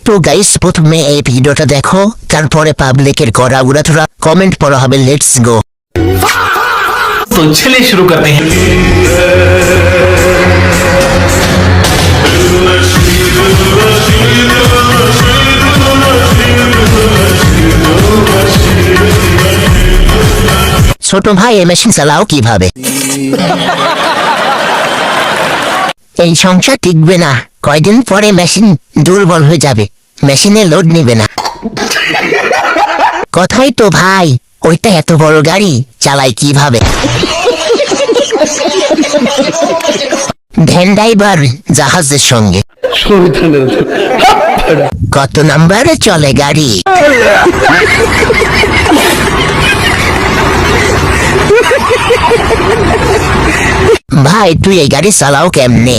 তো গাইস প্রথমে এই ভিডিওটা দেখো, তারপরে পাবলিকের করা উড়াধুরা কমেন্ট পড়া হবে। Let's go. तो चलिए शुरू करते हैं। ছোট ভাই এই মেশিন চালাও কিভাবে? এই সংসার টিকবে না, কয়দিন পরে মেশিন দুর্বল হয়ে যাবে, মেশিনে লোড নিবে না। কথাই তো ভাই, ওইটা এত বড় গাড়ি চালাই কিভাবে? ভ্যান ড্রাইভার জাহাজের সঙ্গে কত নাম্বারে চলে গাড়ি? ভাই তুই এই গাড়ি চালাও কেমনে?